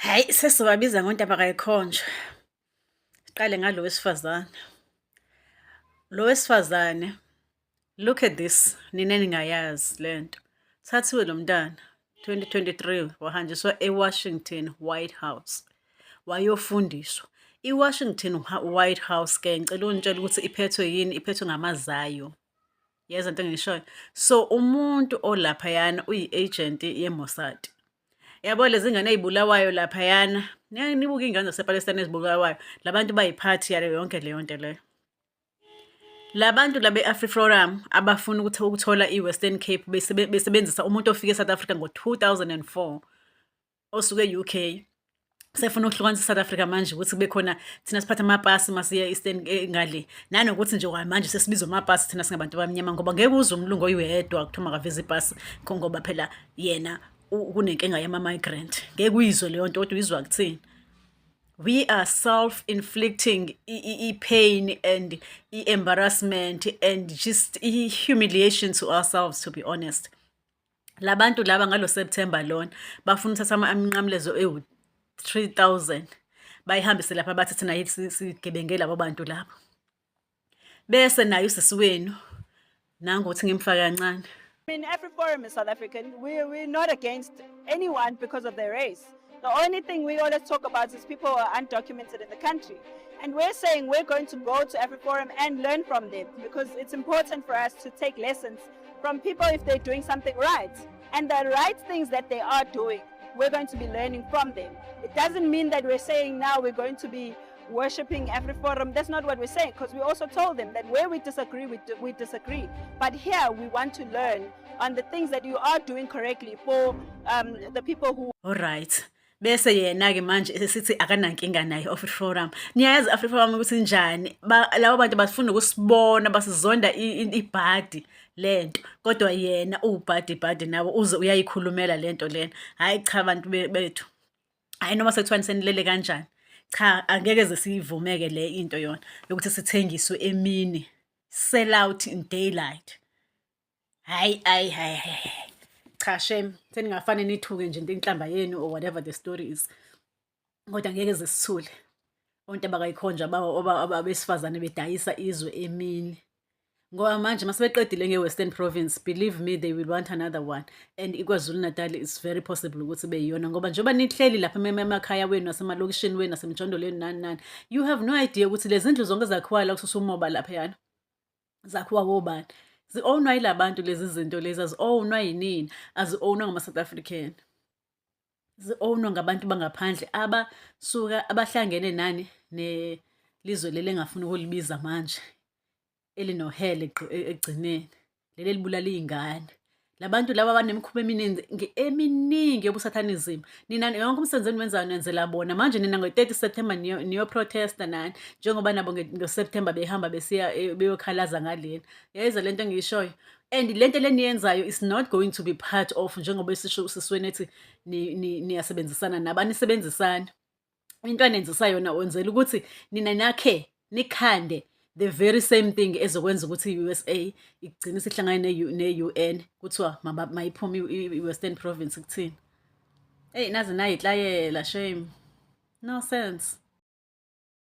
Hhayi, sesizobabiza ngoNtaba kayikhonjwa. Siqale ngalo wesifazane. Lo wesifazane, look at this, nina ningayazi lento. Thathiwe lo mntana, 2023 wahanjiswa eWashington White House. Wayofundiswa. I-Washington White House ke ngicela ungitshela ukuthi iphethwe yini? Iphethwe ngamazayo. Yezwa into engishoyo. So umuntu olaphayana uyi-agent ye-Mossad. Yabo lezi ngane ey'bulawayo laphayana, nibuke iy'ngane zasePalestine ezibulawayo, labantu bayiphathi yale yonke leyo nto leyo. Labantu la be-AfriForum abafuna ukuthola i-Western Cape besebenzisa umuntu ofike eSouth Africa ngo-2004 osuke e-UK. Sefuna ukuhlukanisa South Africa manje ukuthi kube khona thina siphatha amapasi masiya Eastern ngale. Nanokuthi nje manje sesibizwa amapasi thina singabantu abamnyama ngoba ngeke uzwe umlungu oyedwa kuthiwa makaveze ipasi ngoba phela yena kunenkinga yama-migrant. Ngeke uyizwe leyo nto kodwa uyizwa kuthini. We are self-inflicting i-pain and i-embarrassment and just i-humiliation to ourselves, to be honest. Labantu laba ngalo September lona bafuna uthatha amnqamlezo 3,000 bayihambise lapha bathi thina yithi sigebenge labo bantu labo. Bese nayo usisi wenu nangokuthi ngimfaka kancane. I mean, AfriForum is South African. We're not against anyone because of their race. The only thing we always talk about is people who are undocumented in the country. And we're saying we're going to go to AfriForum and learn from them because it's important for us to take lessons from people if they're doing something right. And the right things that they are doing, we're going to be learning from them. It doesn't mean that we're saying now we're going to be worshipping AfriForum. That's not what we're saying, because we also told them that where we disagree, we disagree. But here we want to learn on the things that you are doing correctly for the people who... All right. Bese yena-ke manje sithi akanankinga naye AfriForum. Niyayazi AfriForum ukuthi njani? Labo bantu bafuna ukusibona basizonda ibhadi lento. Kodwa yena ubhadi nabo uze uyayikhulumela lento lena. Hayi cha bantu bethu. Hayi noma sekuthiwa senilele kanjani. Cha angeke ze siyivumeke le into yona yokuthi sithengiswe emini. Sell out in daylight. Hayi cha shame seningafane nithuke nje inhlamba yenu or whatever the story is. Kodwa ngeke zisithule. Ontaba kayikhonjwa abesifazane bedayisa izwe emini. Ngoba manje masebeqedile nge-Western Province, believe me they will want another one. And iKwaZulu Natal is very possible ukuthi beyiyona ngoba njengoba nihleli lapha emakhaya wenu nasemalokishini wenu nasemjondolweni nani. You have no idea ukuthi lezi ndlu zonke zakhiwa la kususumoba laphayana. Zakhiwa wobani? Zi-ownwa yilabantu lezi zinto lezi azi-ownwa yinini, azi-ownwa ngama-South African. Zi-ownwa ngabantu bangaphandle abahlangene nani nelizwe leli engafuni ukulibiza manje. Elinohele egcineni. Leli libulala iy'ngane. Labantu laba banemikhuba eminingi yobusathanism. Nina yonke umsebenzi eniwenzayo nenzela bona. Manje nina ngo-30 September niyo-protesta nani. Njengoba nabo ngo-September behamba besiya beyokhalaza ngalena. Yayizwa lento engiyishoyo. And lento le niyenzayo is not going to be part of njengoba esisho usisweni ethi niyasebenzisana nabanisebenzisana. Into anenzisa yona wenzela ukuthi nina nakhe nikhande the very same thing ezokwenza ukuthi i-USA igcine sihlangane ne-UN kuthiwa mayiphume i-Western Province kuthini. Hey nazi nayitlayela shame. No sense.